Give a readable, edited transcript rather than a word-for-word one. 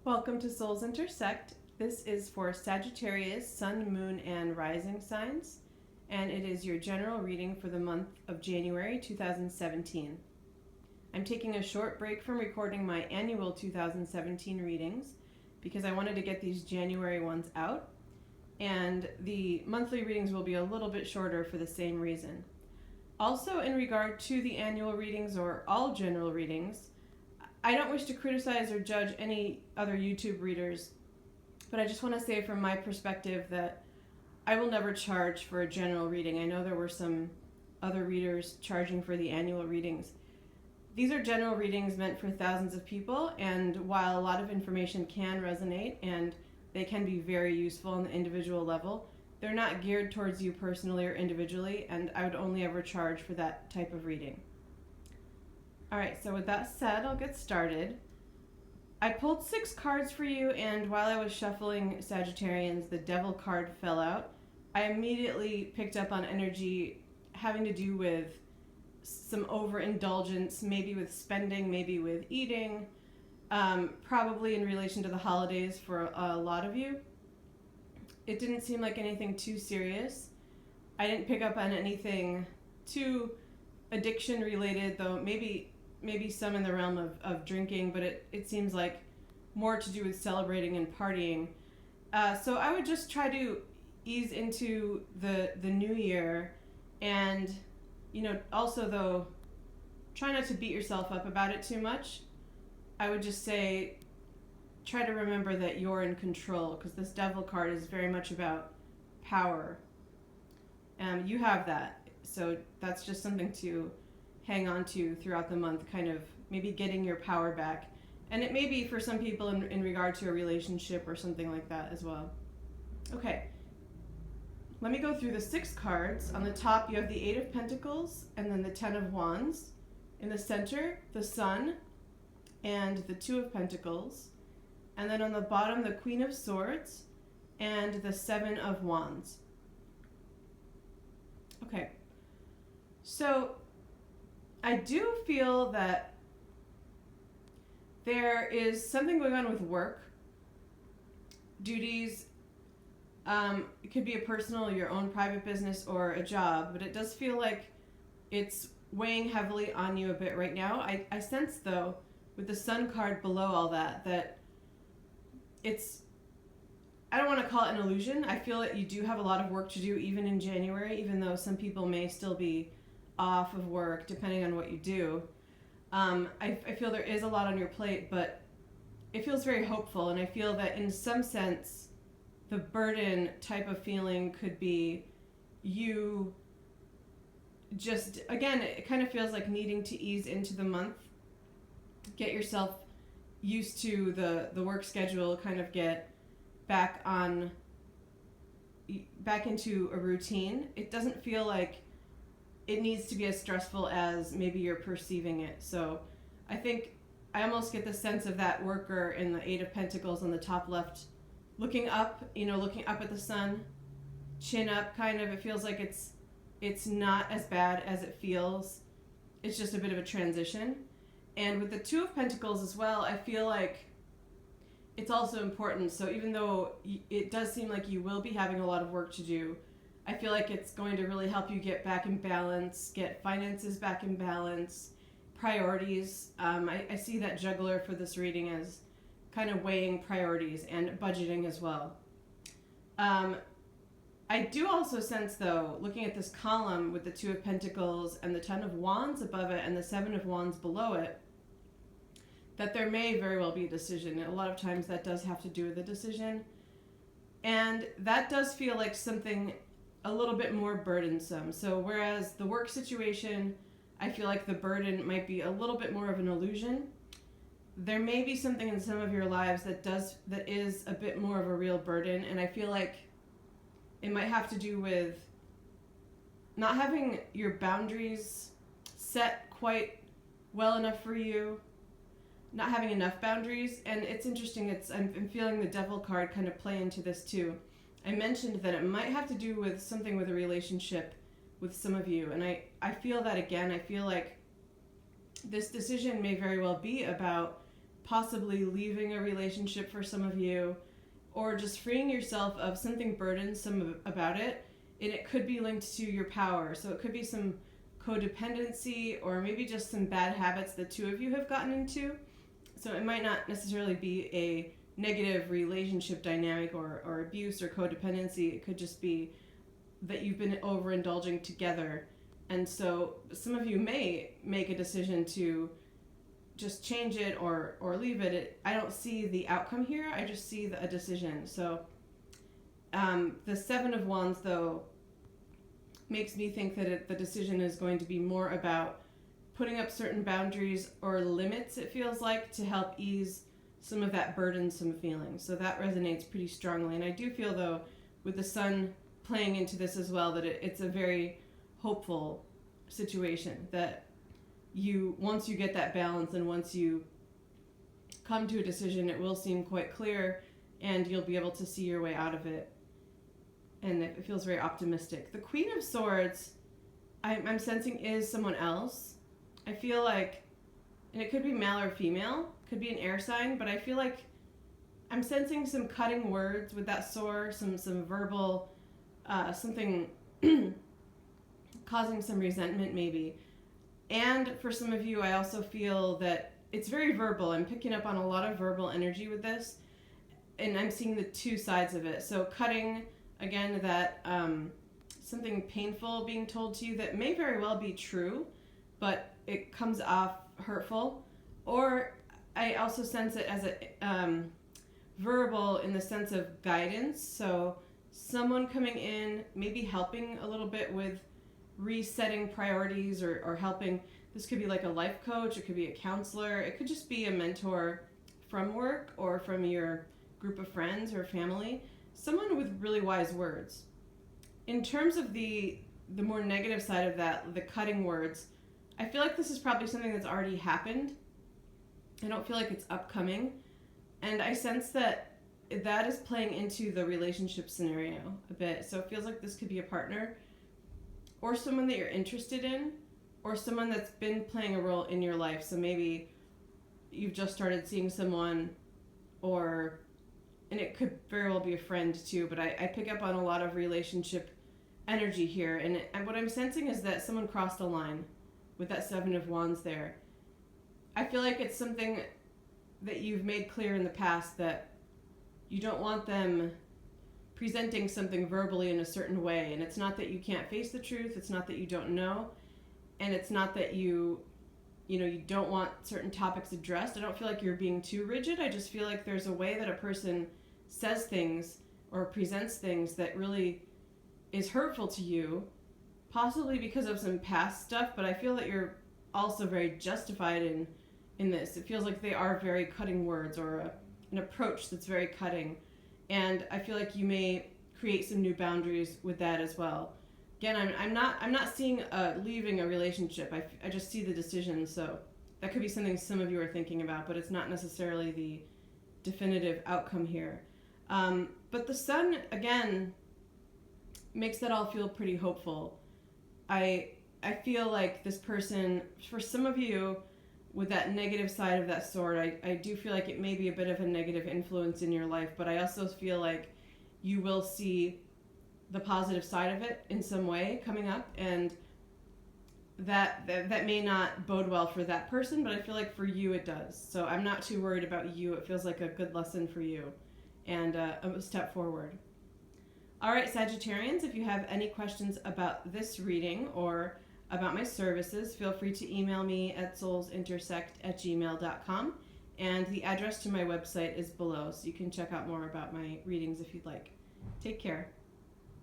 Welcome to Souls Intersect. This is for Sagittarius, Sun, Moon, and Rising signs, and it is your general reading for the month of January 2017. I'm taking a short break from recording my annual 2017 readings because I wanted to get these January ones out, and the monthly readings will be a little bit shorter for the same reason. Also, in regard to the annual readings or all general readings, I don't wish to criticize or judge any other YouTube readers, but I just want to say from my perspective that I will never charge for a general reading. I know there were some other readers charging for the annual readings. These are general readings meant for thousands of people, and while a lot of information can resonate and they can be very useful on the individual level, they're not geared towards you personally or individually, and I would only ever charge for that type of reading. Alright, so with that said, I'll get started. I pulled 6 cards for you, and while I was shuffling Sagittarians, the Devil card fell out. I immediately picked up on energy having to do with some overindulgence, maybe with spending, maybe with eating, probably in relation to the holidays for a lot of you. It didn't seem like anything too serious. I didn't pick up on anything too addiction related, though maybe some in the realm of drinking, but it seems like more to do with celebrating and partying. So I would just try to ease into the new year, and also though, try not to beat yourself up about it too much. I would just say try to remember that you're in control, because this Devil card is very much about power. You have that, so that's just something to hang on to throughout the month, kind of maybe getting your power back. And it may be for some people in regard to a relationship or something like that as well. Okay, let me go through the 6 cards. On the top you have the 8 of Pentacles and then the 10 of Wands. In the center, the Sun and the 2 of Pentacles. And then on the bottom, the Queen of Swords and the 7 of Wands. Okay, so I do feel that there is something going on with work, duties. It could be a personal, your own private business, or a job, but it does feel like it's weighing heavily on you a bit right now. I sense, though, with the Sun card below all that it's, I don't want to call it an illusion. I feel that you do have a lot of work to do even in January, even though some people may still be off of work depending on what you do. I feel there is a lot on your plate, but it feels very hopeful, and I feel that in some sense the burden type of feeling could be you just, again, it kind of feels like needing to ease into the month, get yourself used to the work schedule, kind of get back into a routine. It doesn't feel like it needs to be as stressful as maybe you're perceiving it. So I think I almost get the sense of that worker in the 8 of Pentacles on the top left, looking up at the sun, chin up, kind of. It feels like it's not as bad as it feels. It's just a bit of a transition. And with the 2 of Pentacles as well, I feel like it's also important. So even though it does seem like you will be having a lot of work to do, I feel like it's going to really help you get back in balance, get finances back in balance, priorities. I see that Juggler for this reading as kind of weighing priorities and budgeting as well. I do also sense, though, looking at this column with the 2 of Pentacles and the 10 of Wands above it and the 7 of Wands below it, that there may very well be a decision. And a lot of times that does have to do with a decision. And that does feel like something a little bit more burdensome. So whereas the work situation, I feel like the burden might be a little bit more of an illusion, there may be something in some of your lives that is a bit more of a real burden. And I feel like it might have to do with not having your boundaries set quite well enough for you, not having enough boundaries. And it's interesting, I'm feeling the Devil card kind of play into this too. I mentioned that it might have to do with something with a relationship with some of you, and I feel that again. I feel like this decision may very well be about possibly leaving a relationship for some of you, or just freeing yourself of something burdensome about it. And it could be linked to your power. So it could be some codependency, or maybe just some bad habits the two of you have gotten into. So it might not necessarily be a negative relationship dynamic or abuse or codependency. It could just be that you've been overindulging together. And so some of you may make a decision to just change it or leave it. I don't see the outcome here. I just see a decision. So the Seven of Wands, though, makes me think that the decision is going to be more about putting up certain boundaries or limits, it feels like, to help ease some of that burdensome feeling. So that resonates pretty strongly. And I do feel, though, with the sun playing into this as well, that it's a very hopeful situation, that once you get that balance and once you come to a decision, it will seem quite clear and you'll be able to see your way out of it. And it feels very optimistic. The Queen of Swords, I'm sensing, is someone else. I feel like, and it could be male or female, could be an air sign, but I feel like I'm sensing some cutting words with that sword, some verbal, something causing some resentment maybe. And for some of you, I also feel that it's very verbal. I'm picking up on a lot of verbal energy with this, and I'm seeing the two sides of it. So cutting, again, that something painful being told to you that may very well be true, but it comes off hurtful. Or I also sense it as a verbal in the sense of guidance. So someone coming in, maybe helping a little bit with resetting priorities or helping. This could be like a life coach, it could be a counselor, it could just be a mentor from work or from your group of friends or family, someone with really wise words. In terms of the more negative side of that, the cutting words, I feel like this is probably something that's already happened. I don't feel like it's upcoming, and I sense that is playing into the relationship scenario a bit. So it feels like this could be a partner or someone that you're interested in, or someone that's been playing a role in your life. So maybe you've just started seeing someone, and it could very well be a friend too, but I pick up on a lot of relationship energy here. And what I'm sensing is that someone crossed a line with that Seven of Wands there. I feel like it's something that you've made clear in the past, that you don't want them presenting something verbally in a certain way. And it's not that you can't face the truth, it's not that you don't know, and it's not that you don't want certain topics addressed. I don't feel like you're being too rigid. I just feel like there's a way that a person says things or presents things that really is hurtful to you, possibly because of some past stuff, but I feel that you're also very justified in this. It feels like they are very cutting words, or an approach that's very cutting. And I feel like you may create some new boundaries with that as well. Again, I'm not seeing leaving a relationship. I just see the decision. So that could be something some of you are thinking about, but it's not necessarily the definitive outcome here. But the sun, again, makes that all feel pretty hopeful. I feel like this person, for some of you, with that negative side of that sword, I do feel like it may be a bit of a negative influence in your life, but I also feel like you will see the positive side of it in some way coming up, and that may not bode well for that person, but I feel like for you it does. So I'm not too worried about you. It feels like a good lesson for you and a step forward. All right, Sagittarians, if you have any questions about this reading or about my services, feel free to email me at soulsintersect@gmail.com, and the address to my website is below, so you can check out more about my readings if you'd like. Take care.